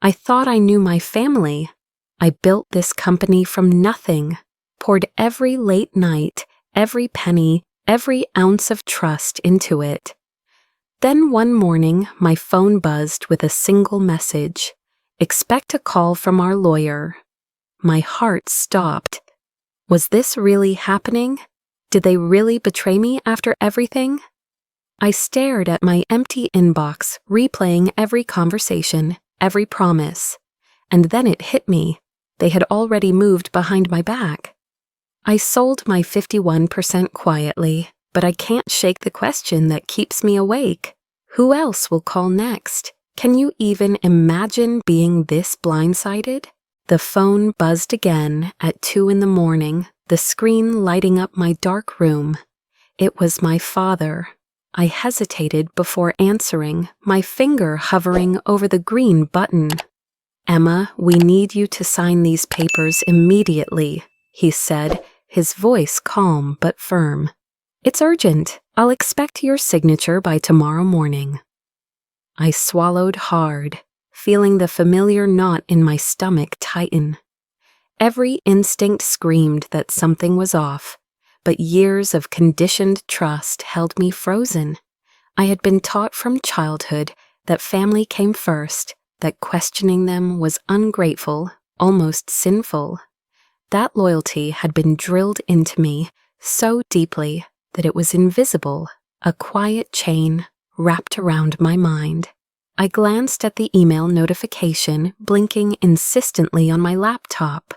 I thought I knew my family. I built this company from nothing, poured every late night, every penny, every ounce of trust into it. Then one morning, my phone buzzed with a single message. Expect a call from our lawyer. My heart stopped. Was this really happening? Did they really betray me after everything? I stared at my empty inbox, replaying every conversation, every promise. And then it hit me. They had already moved behind my back. I sold my 51% quietly, but I can't shake the question that keeps me awake. Who else will call next? Can you even imagine being this blindsided? The phone buzzed again at 2 a.m, the screen lighting up my dark room. It was my father. I hesitated before answering, my finger hovering over the green button. "Emma, we need you to sign these papers immediately," he said, his voice calm but firm. "It's urgent. I'll expect your signature by tomorrow morning." I swallowed hard, feeling the familiar knot in my stomach tighten. Every instinct screamed that something was off, but years of conditioned trust held me frozen. I had been taught from childhood that family came first, that questioning them was ungrateful, almost sinful. That loyalty had been drilled into me so deeply that it was invisible, a quiet chain wrapped around my mind. I glanced at the email notification blinking insistently on my laptop.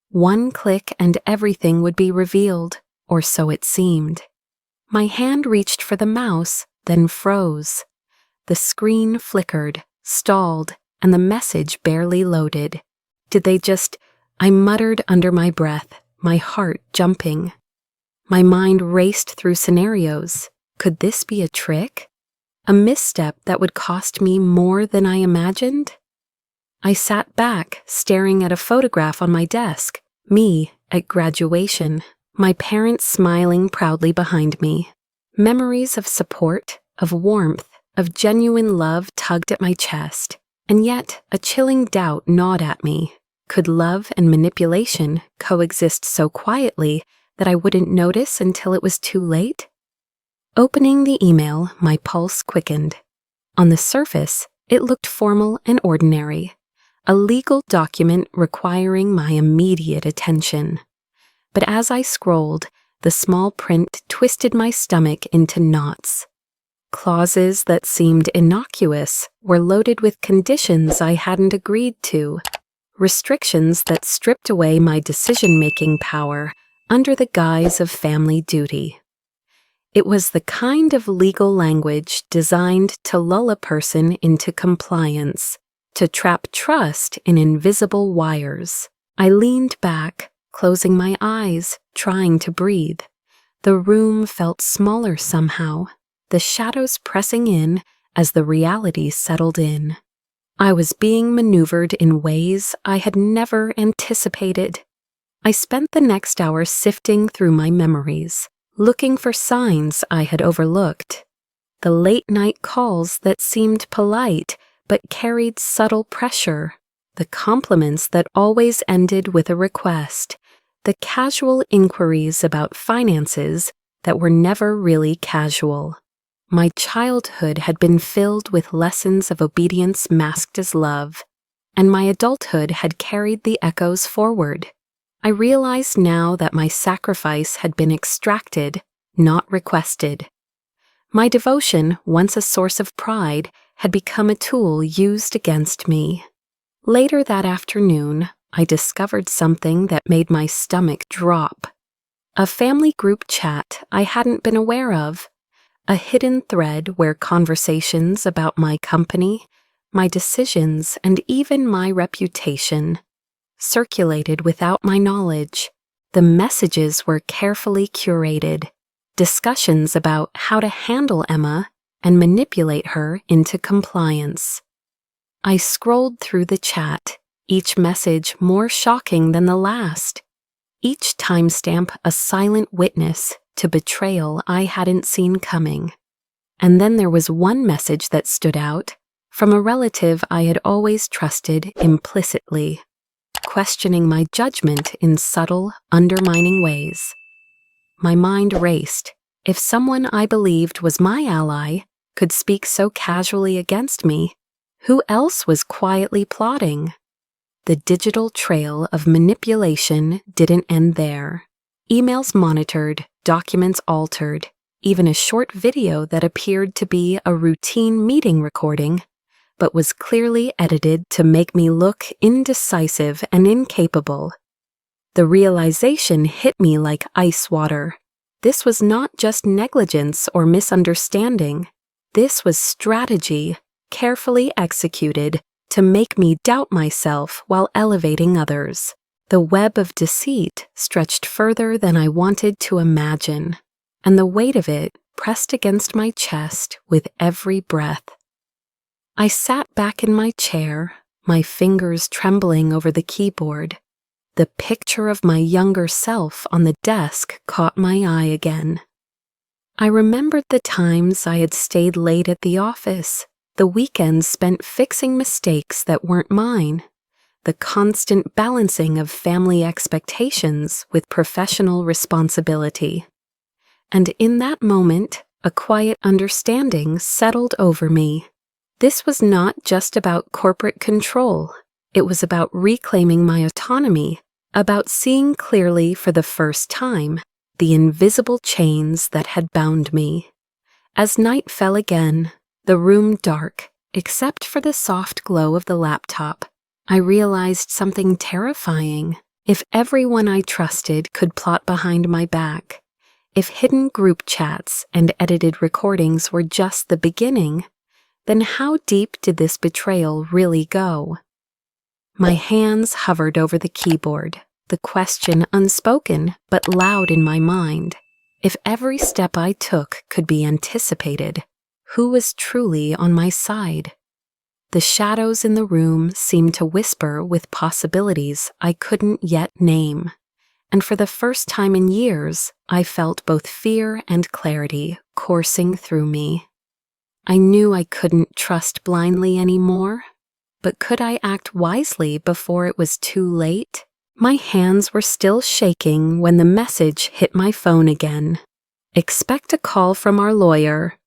One click and everything would be revealed, or so it seemed. My hand reached for the mouse, then froze. The screen flickered, stalled, and the message barely loaded. Did they just... I muttered under my breath, my heart jumping. My mind raced through scenarios. Could this be a trick? A misstep that would cost me more than I imagined? I sat back, staring at a photograph on my desk, me at graduation, my parents smiling proudly behind me. Memories of support, of warmth, of genuine love tugged at my chest, and yet a chilling doubt gnawed at me. Could love and manipulation coexist so quietly that I wouldn't notice until it was too late? Opening the email, my pulse quickened. On the surface, it looked formal and ordinary, a legal document requiring my immediate attention. But as I scrolled, the small print twisted my stomach into knots. Clauses that seemed innocuous were loaded with conditions I hadn't agreed to, restrictions that stripped away my decision-making power under the guise of family duty. It was the kind of legal language designed to lull a person into compliance, to trap trust in invisible wires. I leaned back, closing my eyes, trying to breathe. The room felt smaller somehow, the shadows pressing in as the reality settled in. I was being maneuvered in ways I had never anticipated. I spent the next hour sifting through my memories, looking for signs I had overlooked. The late-night calls that seemed polite but carried subtle pressure, the compliments that always ended with a request, the casual inquiries about finances that were never really casual. My childhood had been filled with lessons of obedience masked as love, and my adulthood had carried the echoes forward. I realized now that my sacrifice had been extracted, not requested. My devotion, once a source of pride, had become a tool used against me. Later that afternoon, I discovered something that made my stomach drop. A family group chat I hadn't been aware of. A hidden thread where conversations about my company, my decisions, and even my reputation circulated without my knowledge. The messages were carefully curated, discussions about how to handle Emma and manipulate her into compliance. I scrolled through the chat, each message more shocking than the last, each timestamp a silent witness to betrayal I hadn't seen coming. And then there was one message that stood out, from a relative I had always trusted implicitly, questioning my judgment in subtle, undermining ways. My mind raced. If someone I believed was my ally could speak so casually against me, who else was quietly plotting? The digital trail of manipulation didn't end there. Emails monitored, documents altered, even a short video that appeared to be a routine meeting recording, but was clearly edited to make me look indecisive and incapable. The realization hit me like ice water. This was not just negligence or misunderstanding. This was strategy, carefully executed to make me doubt myself while elevating others. The web of deceit stretched further than I wanted to imagine, and the weight of it pressed against my chest with every breath. I sat back in my chair, my fingers trembling over the keyboard. The picture of my younger self on the desk caught my eye again. I remembered the times I had stayed late at the office, the weekends spent fixing mistakes that weren't mine, the constant balancing of family expectations with professional responsibility. And in that moment, a quiet understanding settled over me. This was not just about corporate control. It was about reclaiming my autonomy, about seeing clearly for the first time the invisible chains that had bound me. As night fell again, the room dark, except for the soft glow of the laptop, I realized something terrifying. If everyone I trusted could plot behind my back, if hidden group chats and edited recordings were just the beginning, then how deep did this betrayal really go? My hands hovered over the keyboard, the question unspoken but loud in my mind. If every step I took could be anticipated, who was truly on my side? The shadows in the room seemed to whisper with possibilities I couldn't yet name, and for the first time in years, I felt both fear and clarity coursing through me. I knew I couldn't trust blindly anymore, but could I act wisely before it was too late? My hands were still shaking when the message hit my phone again. "Expect a call from our lawyer."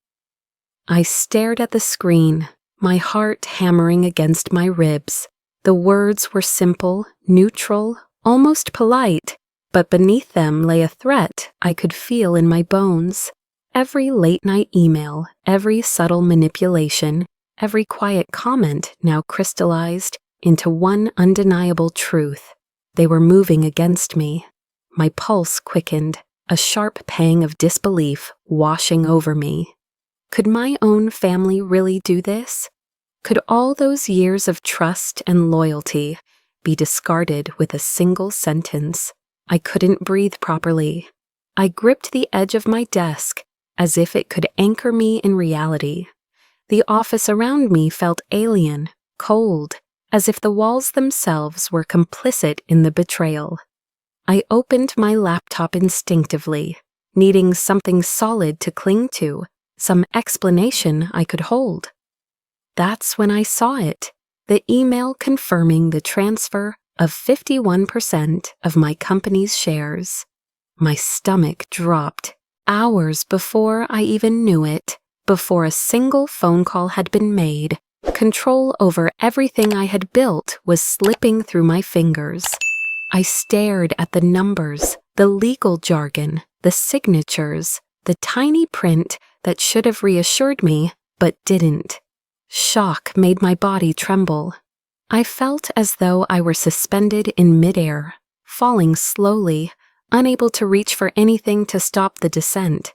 I stared at the screen, my heart hammering against my ribs. The words were simple, neutral, almost polite, but beneath them lay a threat I could feel in my bones. Every late-night email, every subtle manipulation, every quiet comment now crystallized into one undeniable truth. They were moving against me. My pulse quickened, a sharp pang of disbelief washing over me. Could my own family really do this? Could all those years of trust and loyalty be discarded with a single sentence? I couldn't breathe properly. I gripped the edge of my desk as if it could anchor me in reality. The office around me felt alien, cold, as if the walls themselves were complicit in the betrayal. I opened my laptop instinctively, needing something solid to cling to, some explanation I could hold. That's when I saw it, the email confirming the transfer of 51% of my company's shares. My stomach dropped. Hours before I even knew it, before a single phone call had been made, control over everything I had built was slipping through my fingers. I stared at the numbers, the legal jargon, the signatures, the tiny print that should have reassured me, but didn't. Shock made my body tremble. I felt as though I were suspended in midair, falling slowly, unable to reach for anything to stop the descent.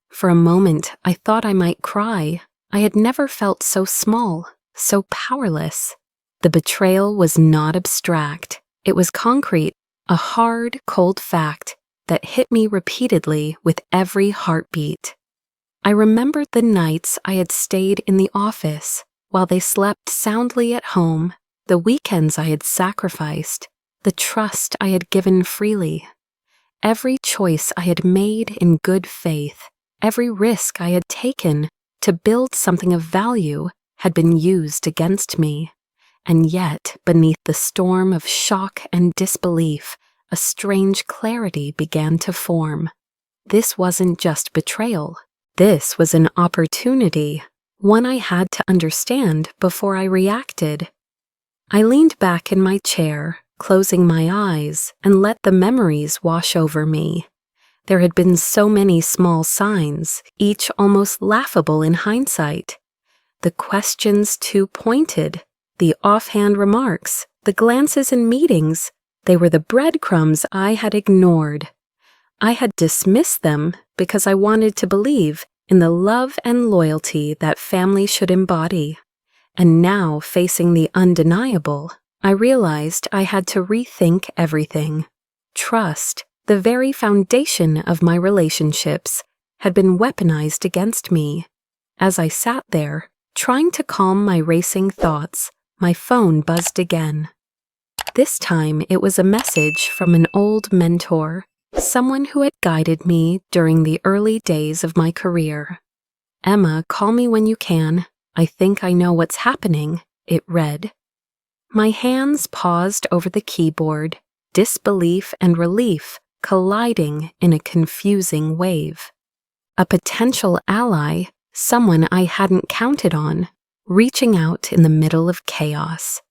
For a moment, I thought I might cry. I had never felt so small, so powerless. The betrayal was not abstract. It was concrete, a hard, cold fact that hit me repeatedly with every heartbeat. I remembered the nights I had stayed in the office while they slept soundly at home, the weekends I had sacrificed, the trust I had given freely. Every choice I had made in good faith, every risk I had taken to build something of value had been used against me. And yet, beneath the storm of shock and disbelief, a strange clarity began to form. This wasn't just betrayal. This was an opportunity, one I had to understand before I reacted. I leaned back in my chair, closing my eyes, and let the memories wash over me. There had been so many small signs, each almost laughable in hindsight. The questions too pointed, the offhand remarks, the glances in meetings, they were the breadcrumbs I had ignored. I had dismissed them because I wanted to believe in the love and loyalty that family should embody. And now, facing the undeniable, I realized I had to rethink everything. Trust, the very foundation of my relationships, had been weaponized against me. As I sat there, trying to calm my racing thoughts, my phone buzzed again. This time it was a message from an old mentor, someone who had guided me during the early days of my career. "Emma, call me when you can. I think I know what's happening," it read. My hands paused over the keyboard, disbelief and relief colliding in a confusing wave. A potential ally, someone I hadn't counted on, reaching out in the middle of chaos.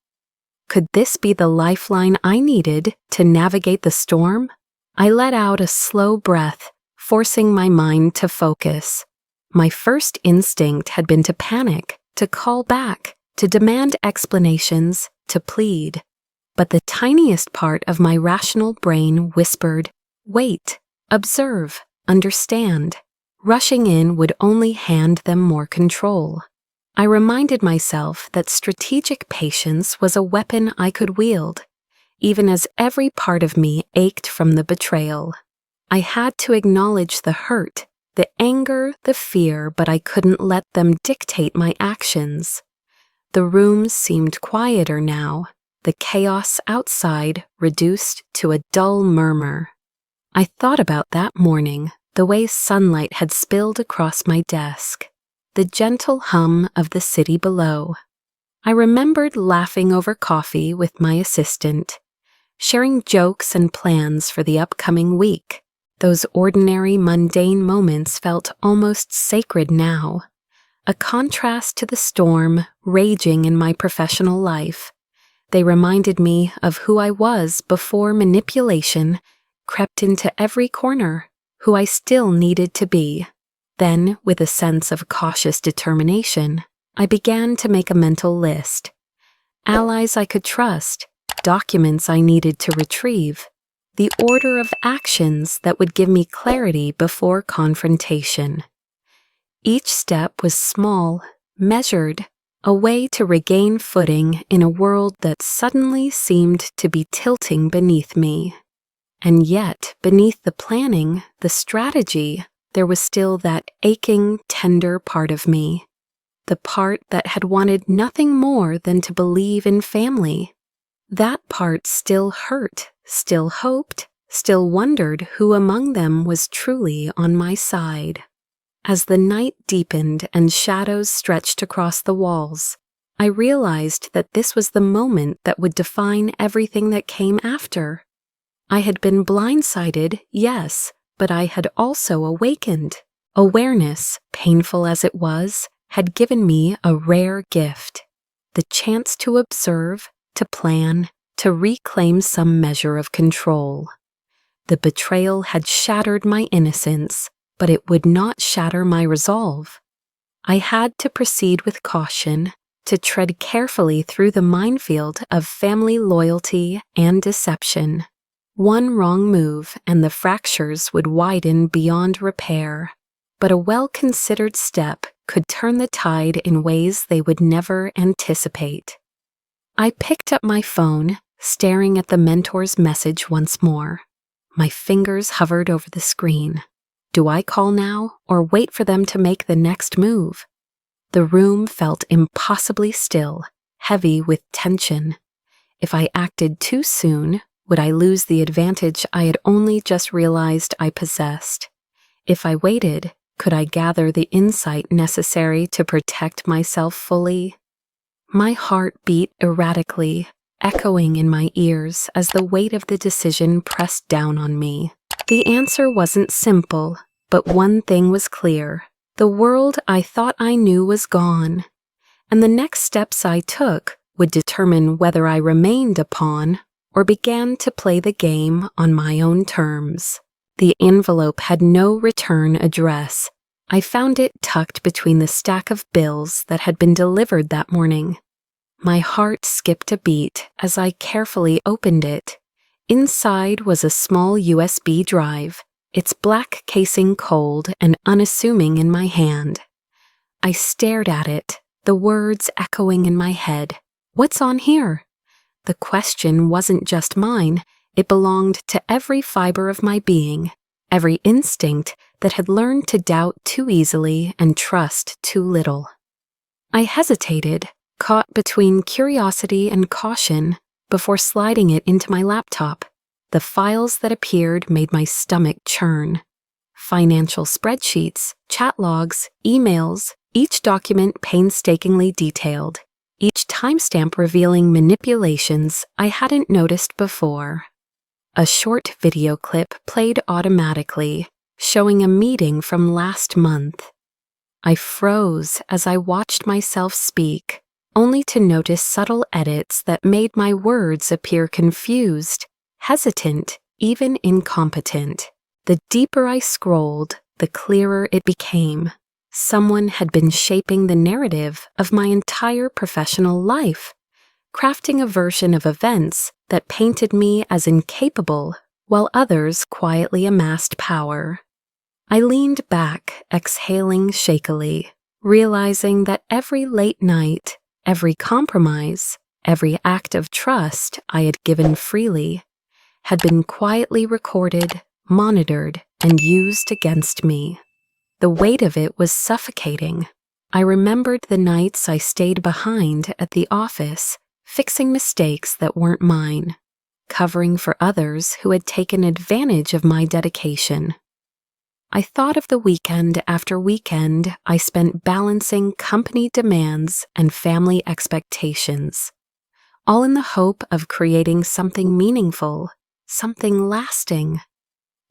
Could this be the lifeline I needed to navigate the storm? I let out a slow breath, forcing my mind to focus. My first instinct had been to panic, to call back, to demand explanations, to plead. But the tiniest part of my rational brain whispered, "Wait, observe, understand." Rushing in would only hand them more control. I reminded myself that strategic patience was a weapon I could wield, even as every part of me ached from the betrayal. I had to acknowledge the hurt, the anger, the fear, but I couldn't let them dictate my actions. The room seemed quieter now, the chaos outside reduced to a dull murmur. I thought about that morning, the way sunlight had spilled across my desk, the gentle hum of the city below. I remembered laughing over coffee with my assistant, sharing jokes and plans for the upcoming week. Those ordinary, mundane moments felt almost sacred now, a contrast to the storm raging in my professional life. They reminded me of who I was before manipulation crept into every corner, who I still needed to be. Then, with a sense of cautious determination, I began to make a mental list. Allies I could trust, documents I needed to retrieve, the order of actions that would give me clarity before confrontation. Each step was small, measured, a way to regain footing in a world that suddenly seemed to be tilting beneath me. And yet, beneath the planning, the strategy, there was still that aching, tender part of me. The part that had wanted nothing more than to believe in family. That part still hurt, still hoped, still wondered who among them was truly on my side. As the night deepened and shadows stretched across the walls, I realized that this was the moment that would define everything that came after. I had been blindsided, yes, but I had also awakened. Awareness, painful as it was, had given me a rare gift, the chance to observe, to plan, to reclaim some measure of control. The betrayal had shattered my innocence, but it would not shatter my resolve. I had to proceed with caution, to tread carefully through the minefield of family loyalty and deception. One wrong move and the fractures would widen beyond repair, but a well-considered step could turn the tide in ways they would never anticipate. I picked up my phone, staring at the mentor's message once more. My fingers hovered over the screen. Do I call now or wait for them to make the next move? The room felt impossibly still, heavy with tension. If I acted too soon, would I lose the advantage I had only just realized I possessed? If I waited, could I gather the insight necessary to protect myself fully? My heart beat erratically, echoing in my ears as the weight of the decision pressed down on me. The answer wasn't simple, but one thing was clear. The world I thought I knew was gone, and the next steps I took would determine whether I remained a pawn or began to play the game on my own terms. The envelope had no return address. I found it tucked between the stack of bills that had been delivered that morning. My heart skipped a beat as I carefully opened it. Inside was a small USB drive, its black casing cold and unassuming in my hand. I stared at it, the words echoing in my head. What's on here? The question wasn't just mine, it belonged to every fiber of my being, every instinct that had learned to doubt too easily and trust too little. I hesitated, caught between curiosity and caution, before sliding it into my laptop. The files that appeared made my stomach churn. Financial spreadsheets, chat logs, emails, each document painstakingly detailed, each timestamp revealing manipulations I hadn't noticed before. A short video clip played automatically, showing a meeting from last month. I froze as I watched myself speak, only to notice subtle edits that made my words appear confused, hesitant, even incompetent. The deeper I scrolled, the clearer it became. Someone had been shaping the narrative of my entire professional life, crafting a version of events that painted me as incapable, while others quietly amassed power. I leaned back, exhaling shakily, realizing that every late night, every compromise, every act of trust I had given freely, had been quietly recorded, monitored, and used against me. The weight of it was suffocating. I remembered the nights I stayed behind at the office, fixing mistakes that weren't mine, covering for others who had taken advantage of my dedication. I thought of the weekend after weekend I spent balancing company demands and family expectations, all in the hope of creating something meaningful, something lasting.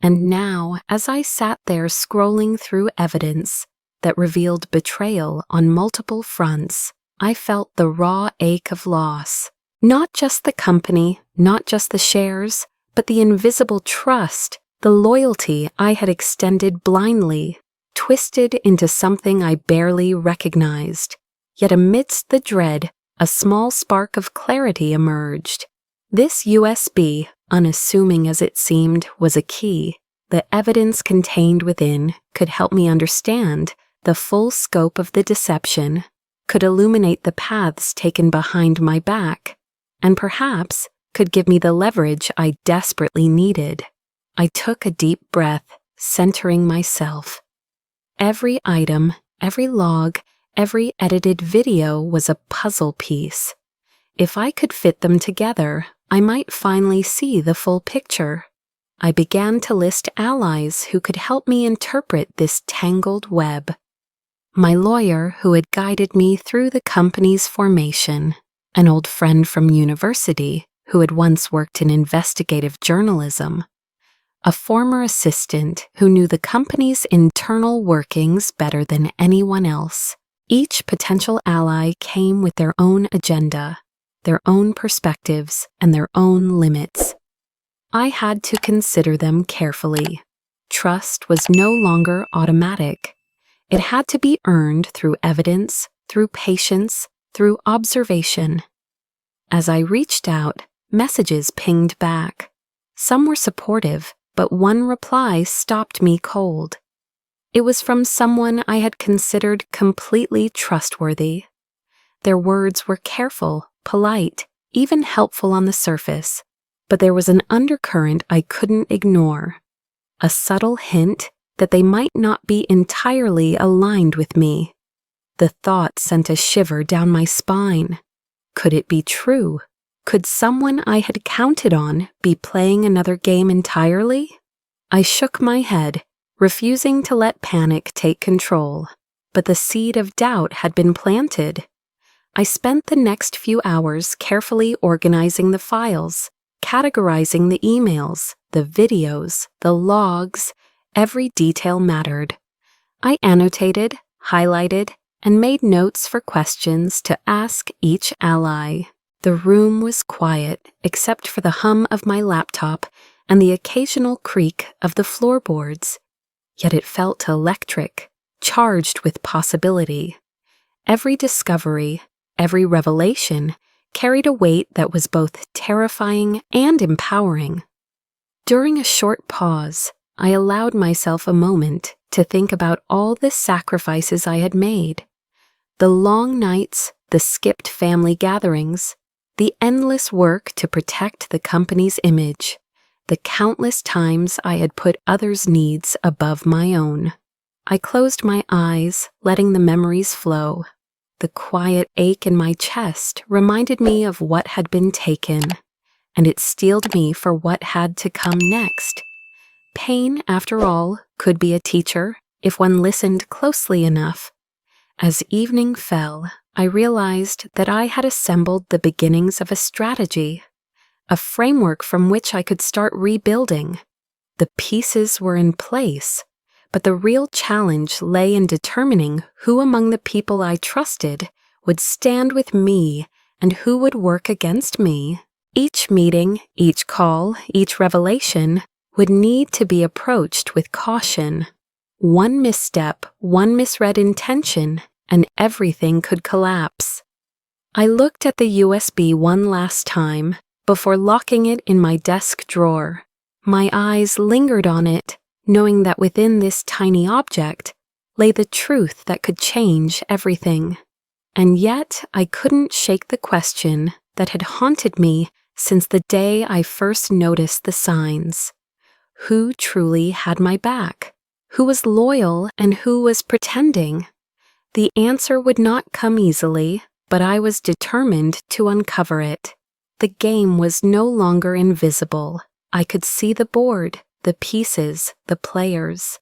And now, as I sat there scrolling through evidence that revealed betrayal on multiple fronts, I felt the raw ache of loss. Not just the company, not just the shares, but the invisible trust, the loyalty I had extended blindly, twisted into something I barely recognized. Yet amidst the dread, a small spark of clarity emerged. This USB, unassuming as it seemed, was a key. The evidence contained within could help me understand the full scope of the deception, could illuminate the paths taken behind my back, and perhaps could give me the leverage I desperately needed. I took a deep breath, centering myself. Every item, every log, every edited video was a puzzle piece. If I could fit them together, I might finally see the full picture. I began to list allies who could help me interpret this tangled web. My lawyer, who had guided me through the company's formation, an old friend from university who had once worked in investigative journalism, a former assistant who knew the company's internal workings better than anyone else. Each potential ally came with their own agenda, their own perspectives, and their own limits. I had to consider them carefully. Trust was no longer automatic. It had to be earned through evidence, through patience, through observation. As I reached out, messages pinged back. Some were supportive, but one reply stopped me cold. It was from someone I had considered completely trustworthy. Their words were careful, polite, even helpful on the surface, but there was an undercurrent I couldn't ignore, a subtle hint that they might not be entirely aligned with me. The thought sent a shiver down my spine. Could it be true? Could someone I had counted on be playing another game entirely? I shook my head, refusing to let panic take control, but the seed of doubt had been planted. I spent the next few hours carefully organizing the files, categorizing the emails, the videos, the logs. Every detail mattered. I annotated, highlighted, and made notes for questions to ask each ally. The room was quiet except for the hum of my laptop and the occasional creak of the floorboards. Yet it felt electric, charged with possibility. Every discovery, every revelation carried a weight that was both terrifying and empowering. During a short pause, I allowed myself a moment to think about all the sacrifices I had made. The long nights, the skipped family gatherings, the endless work to protect the company's image, the countless times I had put others' needs above my own. I closed my eyes, letting the memories flow. The quiet ache in my chest reminded me of what had been taken, and it steeled me for what had to come next. Pain, after all, could be a teacher if one listened closely enough. As evening fell, I realized that I had assembled the beginnings of a strategy, a framework from which I could start rebuilding. The pieces were in place, but the real challenge lay in determining who among the people I trusted would stand with me and who would work against me. Each meeting, each call, each revelation would need to be approached with caution. One misstep, one misread intention, and everything could collapse. I looked at the USB one last time before locking it in my desk drawer. My eyes lingered on it, knowing that within this tiny object lay the truth that could change everything. And yet I couldn't shake the question that had haunted me since the day I first noticed the signs. Who truly had my back? Who was loyal and who was pretending? The answer would not come easily, but I was determined to uncover it. The game was no longer invisible. I could see the board, the pieces, the players.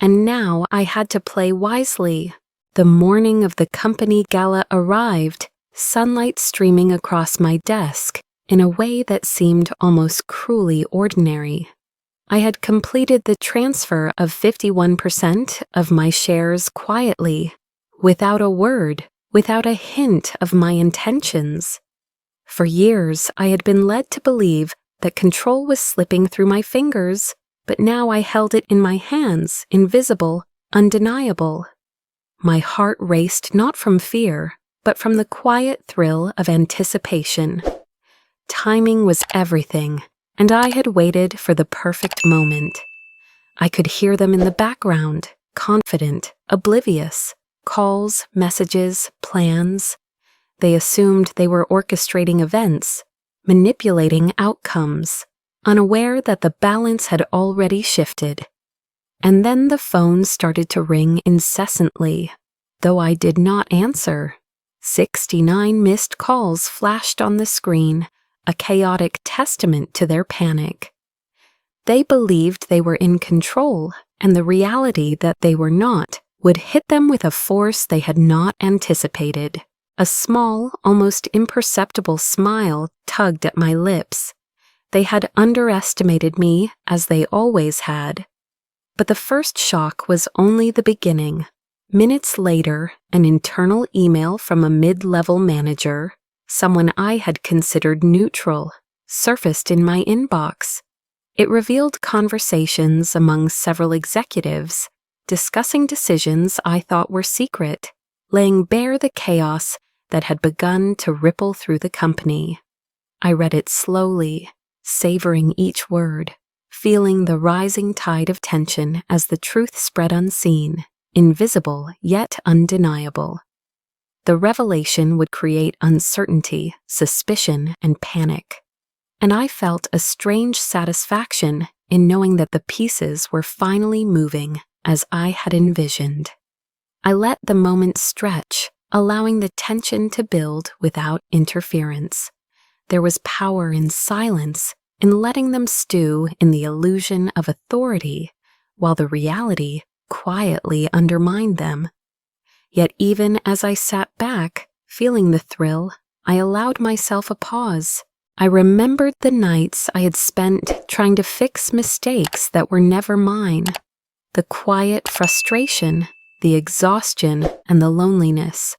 And now I had to play wisely. The morning of the company gala arrived, sunlight streaming across my desk in a way that seemed almost cruelly ordinary. I had completed the transfer of 51% of my shares quietly, without a word, without a hint of my intentions. For years, I had been led to believe that control was slipping through my fingers, but now I held it in my hands, invisible, undeniable. My heart raced not from fear, but from the quiet thrill of anticipation. Timing was everything, and I had waited for the perfect moment. I could hear them in the background, confident, oblivious. Calls, messages, plans. They assumed they were orchestrating events, manipulating outcomes, unaware that the balance had already shifted. And then the phone started to ring incessantly, though I did not answer. 69 missed calls flashed on the screen, a chaotic testament to their panic. They believed they were in control, and the reality that they were not would hit them with a force they had not anticipated. A small, almost imperceptible smile tugged at my lips. They had underestimated me, as they always had. But the first shock was only the beginning. Minutes later, an internal email from a mid-level manager, someone I had considered neutral, surfaced in my inbox. It revealed conversations among several executives, discussing decisions I thought were secret, laying bare the chaos that had begun to ripple through the company. I read it slowly, savoring each word, feeling the rising tide of tension as the truth spread unseen, invisible yet undeniable. The revelation would create uncertainty, suspicion, and panic. And I felt a strange satisfaction in knowing that the pieces were finally moving as I had envisioned. I let the moment stretch, allowing the tension to build without interference. There was power in silence, in letting them stew in the illusion of authority, while the reality quietly undermined them. Yet even as I sat back, Feeling the thrill, I allowed myself a pause. I remembered the nights I had spent trying to fix mistakes that were never mine. The quiet frustration, the exhaustion, and the loneliness.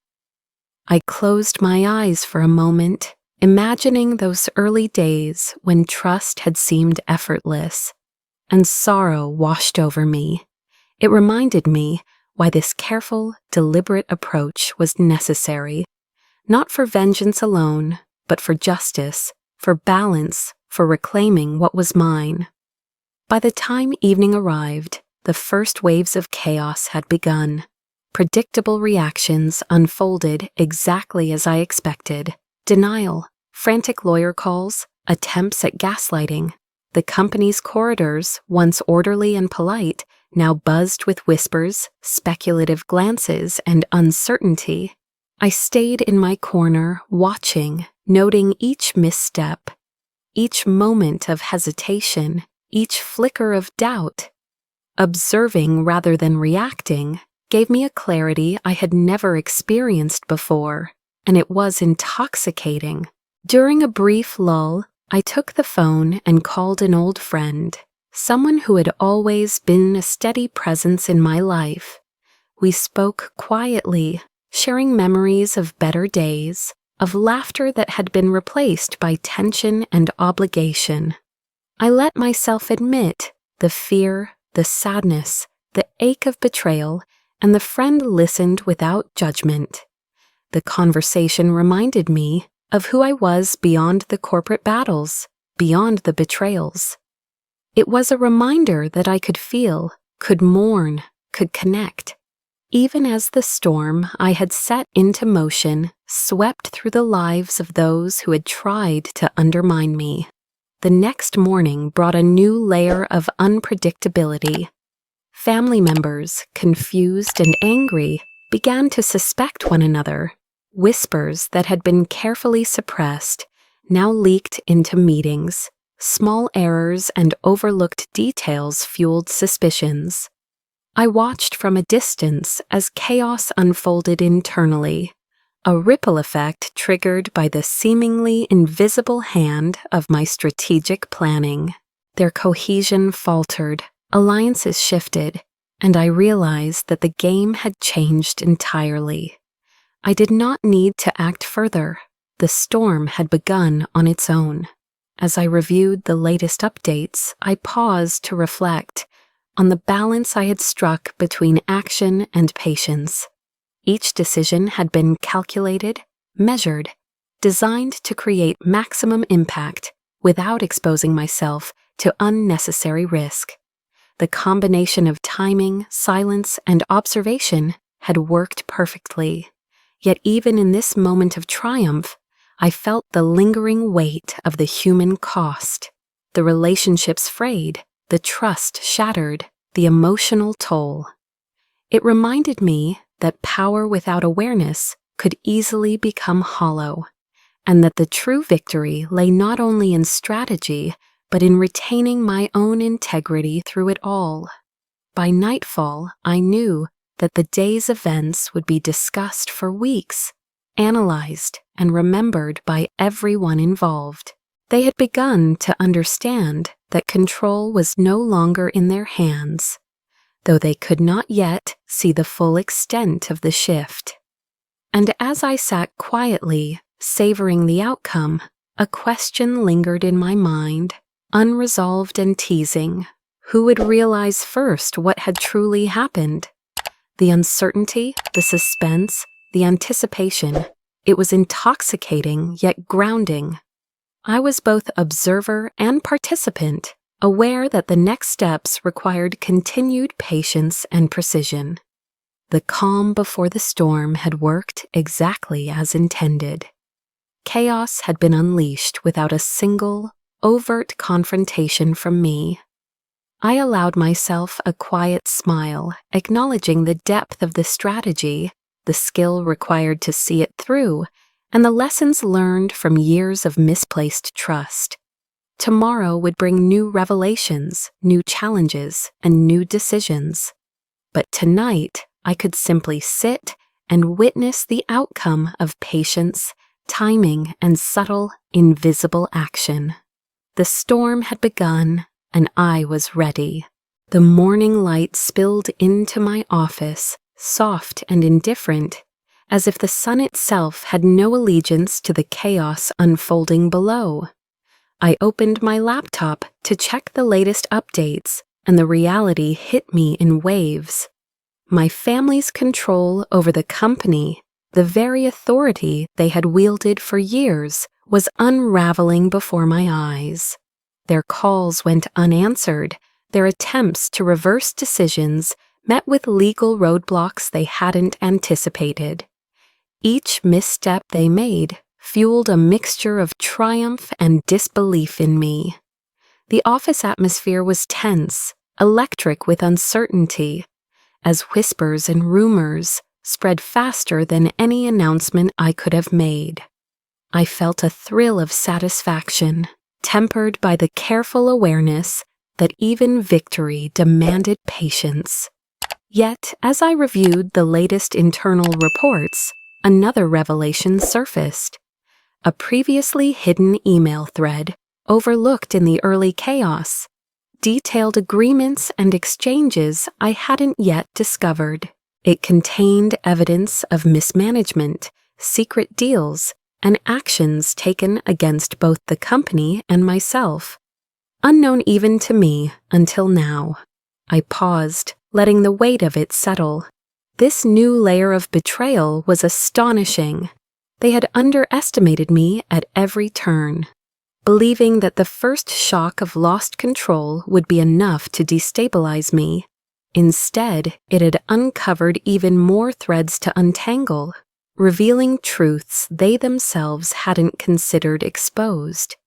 I closed my eyes for a moment, imagining those early days when trust had seemed effortless, and sorrow washed over me. It reminded me why this careful, deliberate approach was necessary, not for vengeance alone, but for justice, for balance, for reclaiming what was mine. By the time evening arrived, the first waves of chaos had begun. Predictable reactions unfolded exactly as I expected. Denial, frantic lawyer calls, attempts at gaslighting. The company's corridors, once orderly and polite, now buzzed with whispers, speculative glances, and uncertainty. I stayed in my corner, watching, noting each misstep, each moment of hesitation, each flicker of doubt. Observing rather than reacting gave me a clarity I had never experienced before, and it was intoxicating. During a brief lull, I took the phone and called an old friend, someone who had always been a steady presence in my life. We spoke quietly, sharing memories of better days, of laughter that had been replaced by tension and obligation. I let myself admit the fear, the sadness, the ache of betrayal, and the friend listened without judgment. The conversation reminded me of who I was beyond the corporate battles, beyond the betrayals. It was a reminder that I could feel, could mourn, could connect. Even as the storm I had set into motion swept through the lives of those who had tried to undermine me. The next morning brought a new layer of unpredictability. Family members, confused and angry, began to suspect one another. Whispers that had been carefully suppressed now leaked into meetings. Small errors and overlooked details fueled suspicions. I watched from a distance as chaos unfolded internally, a ripple effect triggered by the seemingly invisible hand of my strategic planning. Their cohesion faltered, alliances shifted, and I realized that the game had changed entirely. I did not need to act further. The storm had begun on its own. As I reviewed the latest updates, I paused to reflect on the balance I had struck between action and patience. Each decision had been calculated, measured, designed to create maximum impact without exposing myself to unnecessary risk. The combination of timing, silence, and observation had worked perfectly. Yet even in this moment of triumph, I felt the lingering weight of the human cost. The relationships frayed, the trust shattered, the emotional toll. It reminded me that power without awareness could easily become hollow, and that the true victory lay not only in strategy, but in retaining my own integrity through it all. By nightfall, I knew that the day's events would be discussed for weeks, analyzed and remembered by everyone involved. They had begun to understand that control was no longer in their hands, though they could not yet see the full extent of the shift. And as I sat quietly, savoring the outcome, a question lingered in my mind, unresolved and teasing. Who would realize first what had truly happened? The uncertainty, the suspense, the anticipation. It was intoxicating yet grounding. I was both observer and participant, aware that the next steps required continued patience and precision. The calm before the storm had worked exactly as intended. Chaos had been unleashed without a single, overt confrontation from me. I allowed myself a quiet smile, acknowledging the depth of the strategy, the skill required to see it through, and the lessons learned from years of misplaced trust. Tomorrow would bring new revelations, new challenges, and new decisions. But tonight, I could simply sit and witness the outcome of patience, timing, and subtle, invisible action. The storm had begun, and I was ready. The morning light spilled into my office, soft and indifferent, as if the sun itself had no allegiance to the chaos unfolding below. I opened my laptop to check the latest updates, and the reality hit me in waves. My family's control over the company, the very authority they had wielded for years, was unraveling before my eyes. Their calls went unanswered, their attempts to reverse decisions met with legal roadblocks they hadn't anticipated. Each misstep they made fueled a mixture of triumph and disbelief in me. The office atmosphere was tense, electric with uncertainty, as whispers and rumors spread faster than any announcement I could have made. I felt a thrill of satisfaction, tempered by the careful awareness that even victory demanded patience. Yet, as I reviewed the latest internal reports, another revelation surfaced. A previously hidden email thread, overlooked in the early chaos, detailed agreements and exchanges I hadn't yet discovered. It contained evidence of mismanagement, secret deals, and actions taken against both the company and myself, unknown even to me until now. I paused, letting the weight of it settle. This new layer of betrayal was astonishing. They had underestimated me at every turn, believing that the first shock of lost control would be enough to destabilize me. Instead, it had uncovered even more threads to untangle, revealing truths they themselves hadn't considered exposed.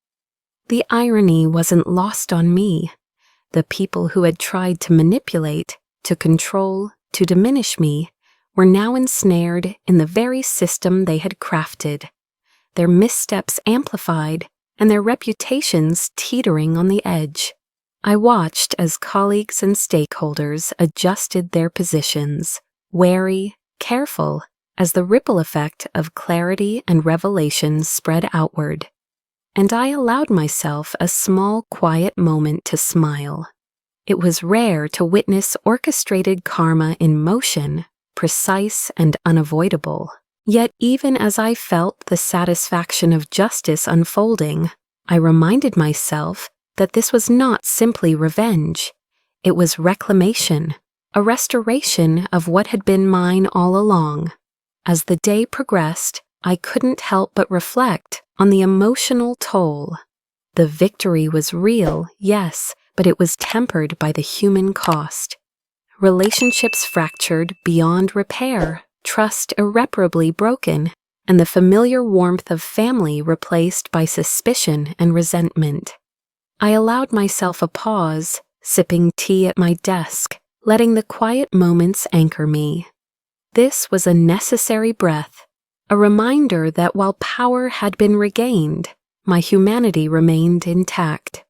The irony wasn't lost on me. The people who had tried to manipulate, to control, to diminish me were now ensnared in the very system they had crafted, their missteps amplified and their reputations teetering on the edge. I watched as colleagues and stakeholders adjusted their positions, wary, careful, as the ripple effect of clarity and revelation spread outward. And I allowed myself a small, quiet moment to smile. It was rare to witness orchestrated karma in motion, precise and unavoidable. Yet even as I felt the satisfaction of justice unfolding, I reminded myself that this was not simply revenge. It was reclamation, a restoration of what had been mine all along. As the day progressed, I couldn't help but reflect on the emotional toll. The victory was real, yes, but it was tempered by the human cost. Relationships fractured beyond repair, trust irreparably broken, and the familiar warmth of family replaced by suspicion and resentment. I allowed myself a pause, sipping tea at my desk, letting the quiet moments anchor me. This was a necessary breath, a reminder that while power had been regained, my humanity remained intact.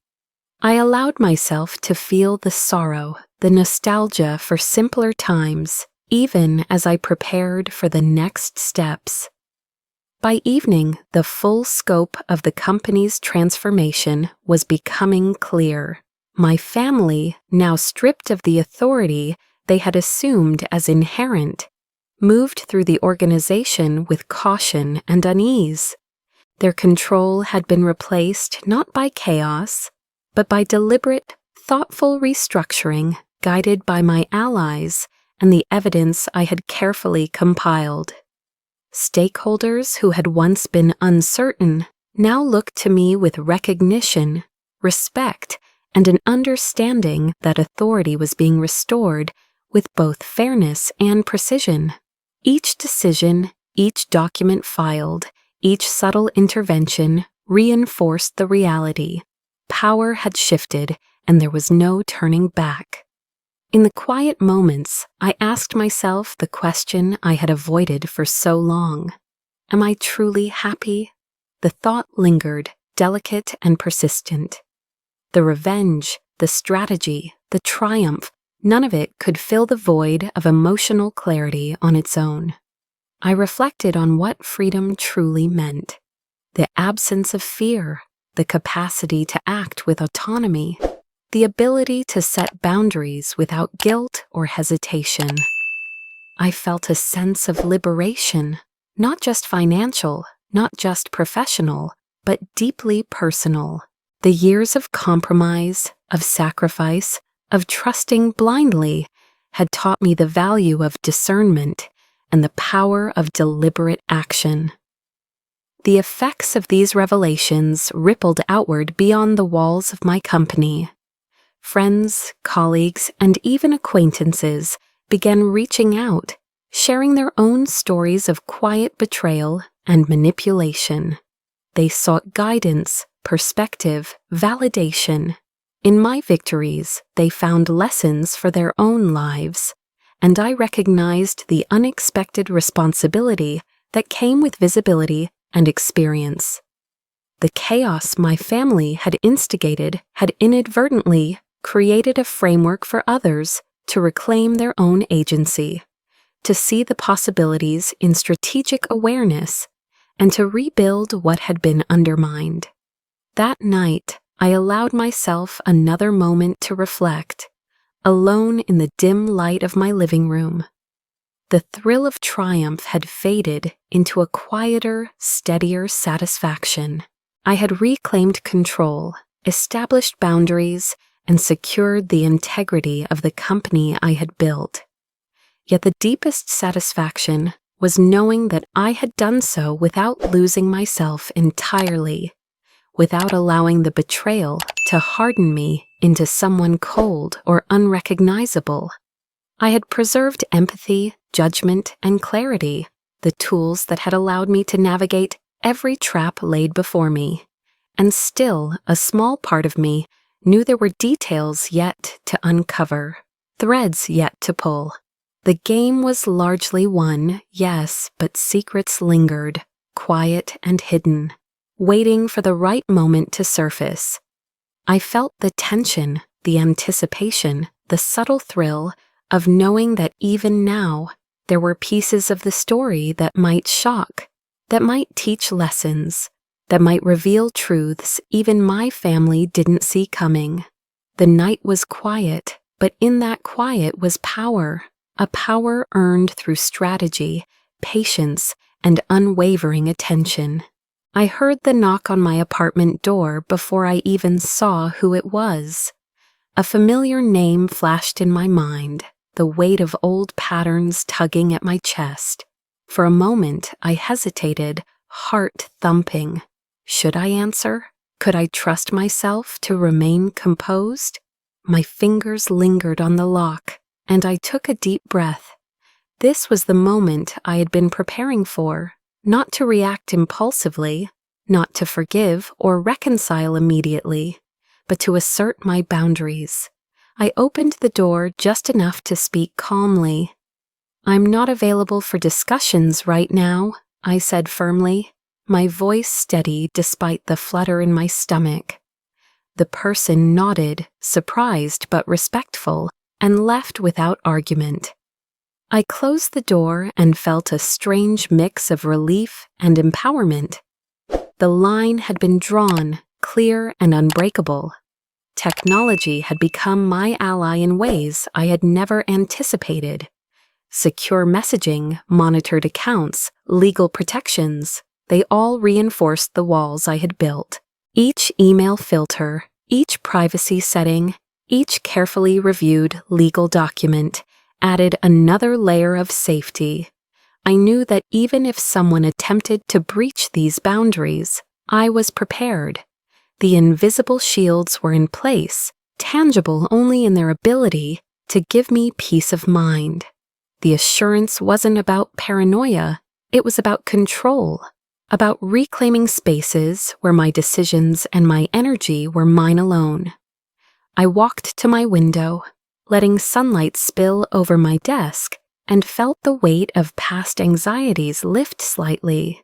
I allowed myself to feel the sorrow, the nostalgia for simpler times, even as I prepared for the next steps. By evening, the full scope of the company's transformation was becoming clear. My family, now stripped of the authority they had assumed as inherent, moved through the organization with caution and unease. Their control had been replaced not by chaos, but by deliberate, thoughtful restructuring guided by my allies and the evidence I had carefully compiled. Stakeholders who had once been uncertain now looked to me with recognition, respect, and an understanding that authority was being restored with both fairness and precision. Each decision, each document filed, each subtle intervention reinforced the reality. Power had shifted, and there was no turning back. In the quiet moments, I asked myself the question I had avoided for so long. Am I truly happy? The thought lingered, delicate and persistent. The revenge, the strategy, the triumph, none of it could fill the void of emotional clarity on its own. I reflected on what freedom truly meant: the absence of fear, the capacity to act with autonomy, the ability to set boundaries without guilt or hesitation. I felt a sense of liberation, not just financial, not just professional, but deeply personal. The years of compromise, of sacrifice, of trusting blindly had taught me the value of discernment and the power of deliberate action. The effects of these revelations rippled outward beyond the walls of my company. Friends, colleagues, and even acquaintances began reaching out, sharing their own stories of quiet betrayal and manipulation. They sought guidance, perspective, validation. In my victories, they found lessons for their own lives, and I recognized the unexpected responsibility that came with visibility and experience. The chaos my family had instigated had inadvertently created a framework for others to reclaim their own agency, to see the possibilities in strategic awareness, and to rebuild what had been undermined. That night, I allowed myself another moment to reflect, alone in the dim light of my living room. The thrill of triumph had faded into a quieter, steadier satisfaction. I had reclaimed control, established boundaries, and secured the integrity of the company I had built. Yet the deepest satisfaction was knowing that I had done so without losing myself entirely, without allowing the betrayal to harden me into someone cold or unrecognizable. I had preserved empathy, judgment, and clarity, the tools that had allowed me to navigate every trap laid before me. And still, a small part of me knew there were details yet to uncover, threads yet to pull. The game was largely won, yes, but secrets lingered, quiet and hidden, waiting for the right moment to surface. I felt the tension, the anticipation, the subtle thrill of knowing that even now there were pieces of the story that might shock, that might teach lessons, that might reveal truths even my family didn't see coming. The night was quiet, but in that quiet was power, a power earned through strategy, patience, and unwavering attention. I heard the knock on my apartment door before I even saw who it was. A familiar name flashed in my mind, the weight of old patterns tugging at my chest. For a moment, I hesitated, heart thumping. Should I answer? Could I trust myself to remain composed? My fingers lingered on the lock, and I took a deep breath. This was the moment I had been preparing for, not to react impulsively, not to forgive or reconcile immediately, but to assert my boundaries. I opened the door just enough to speak calmly. "I'm not available for discussions right now," I said firmly, my voice steady despite the flutter in my stomach. The person nodded, surprised but respectful, and left without argument. I closed the door and felt a strange mix of relief and empowerment. The line had been drawn, clear and unbreakable. Technology had become my ally in ways I had never anticipated. Secure messaging, monitored accounts, legal protections, they all reinforced the walls I had built. Each email filter, each privacy setting, each carefully reviewed legal document added another layer of safety. I knew that even if someone attempted to breach these boundaries, I was prepared. The invisible shields were in place, tangible only in their ability to give me peace of mind. The assurance wasn't about paranoia, it was about control, about reclaiming spaces where my decisions and my energy were mine alone. I walked to my window, letting sunlight spill over my desk, and felt the weight of past anxieties lift slightly.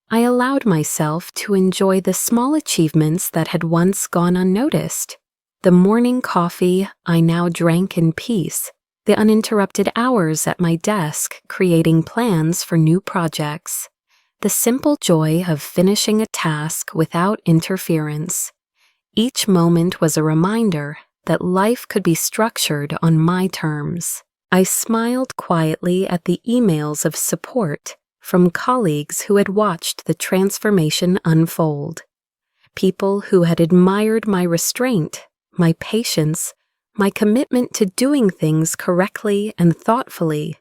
I allowed myself to enjoy the small achievements that had once gone unnoticed. The morning coffee I now drank in peace, the uninterrupted hours at my desk creating plans for new projects, the simple joy of finishing a task without interference. Each moment was a reminder that life could be structured on my terms. I smiled quietly at the emails of support from colleagues who had watched the transformation unfold. People who had admired my restraint, my patience, my commitment to doing things correctly and thoughtfully.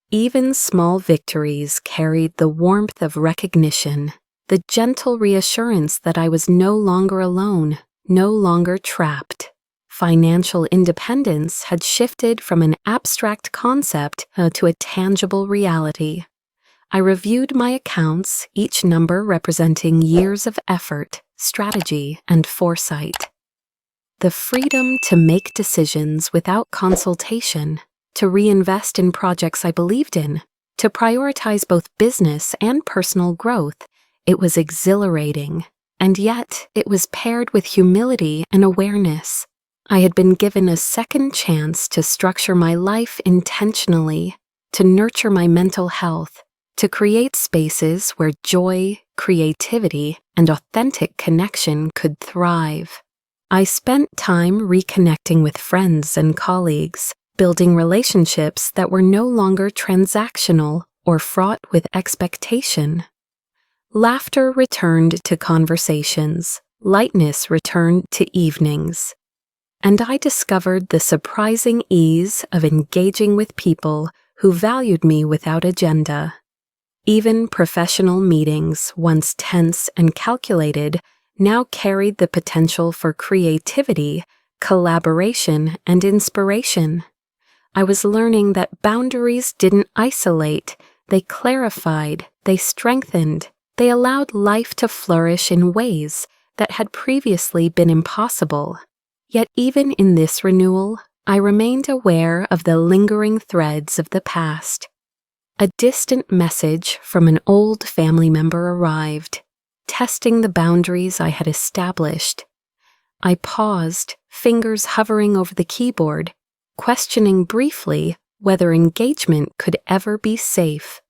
Even small victories carried the warmth of recognition, the gentle reassurance that I was no longer alone, no longer trapped. Financial independence had shifted from an abstract concept to a tangible reality. I reviewed my accounts, each number representing years of effort, strategy, and foresight. The freedom to make decisions without consultation, to reinvest in projects I believed in, to prioritize both business and personal growth, it was exhilarating, and yet it was paired with humility and awareness. I had been given a second chance to structure my life intentionally, to nurture my mental health, to create spaces where joy, creativity, and authentic connection could thrive. I spent time reconnecting with friends and colleagues, building relationships that were no longer transactional or fraught with expectation. Laughter returned to conversations, lightness returned to evenings. And I discovered the surprising ease of engaging with people who valued me without agenda. Even professional meetings, once tense and calculated, now carried the potential for creativity, collaboration, and inspiration. I was learning that boundaries didn't isolate, they clarified, they strengthened, they allowed life to flourish in ways that had previously been impossible. Yet even in this renewal, I remained aware of the lingering threads of the past. A distant message from an old family member arrived, testing the boundaries I had established. I paused, fingers hovering over the keyboard, questioning briefly whether engagement could ever be safe.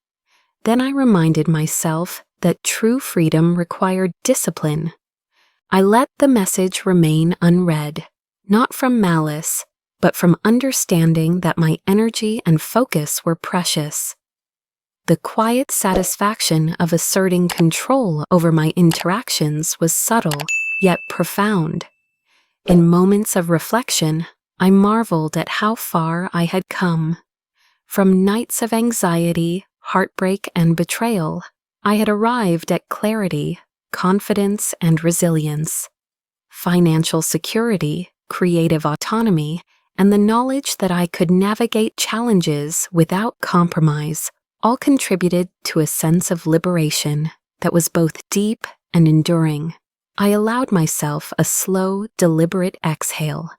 Then I reminded myself that true freedom required discipline. I let the message remain unread, not from malice, but from understanding that my energy and focus were precious. The quiet satisfaction of asserting control over my interactions was subtle, yet profound. In moments of reflection, I marveled at how far I had come. From nights of anxiety, heartbreak, and betrayal, I had arrived at clarity, confidence, and resilience. Financial security, creative autonomy, and the knowledge that I could navigate challenges without compromise all contributed to a sense of liberation that was both deep and enduring. I allowed myself a slow, deliberate exhale,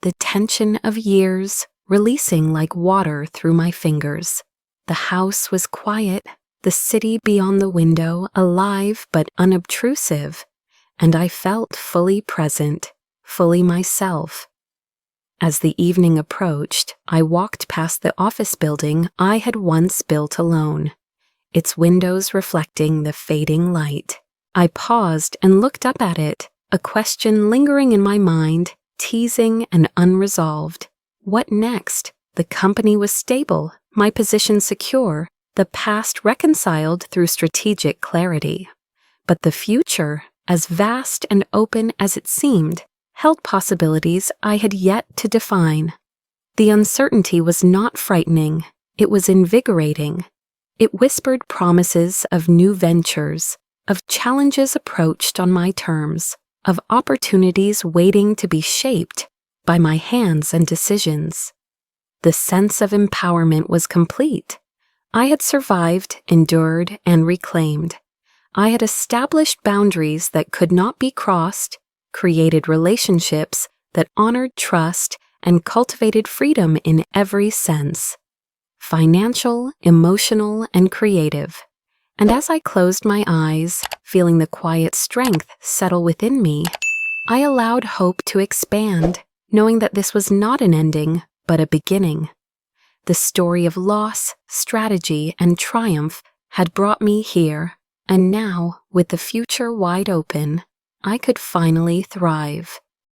the tension of years releasing like water through my fingers. The house was quiet, the city beyond the window alive but unobtrusive, and I felt fully present, fully myself. As the evening approached, I walked past the office building I had once built alone, its windows reflecting the fading light. I paused and looked up at it, a question lingering in my mind, teasing and unresolved. What next? The company was stable, my position secure, the past reconciled through strategic clarity. But the future, as vast and open as it seemed, held possibilities I had yet to define. The uncertainty was not frightening, it was invigorating. It whispered promises of new ventures, of challenges approached on my terms, of opportunities waiting to be shaped by my hands and decisions. The sense of empowerment was complete. I had survived, endured, and reclaimed. I had established boundaries that could not be crossed, created relationships that honored trust, and cultivated freedom in every sense. Financial, emotional, and creative. And as I closed my eyes, feeling the quiet strength settle within me, I allowed hope to expand, knowing that this was not an ending, but a beginning. The story of loss, strategy, and triumph had brought me here, and now, with the future wide open, I could finally thrive.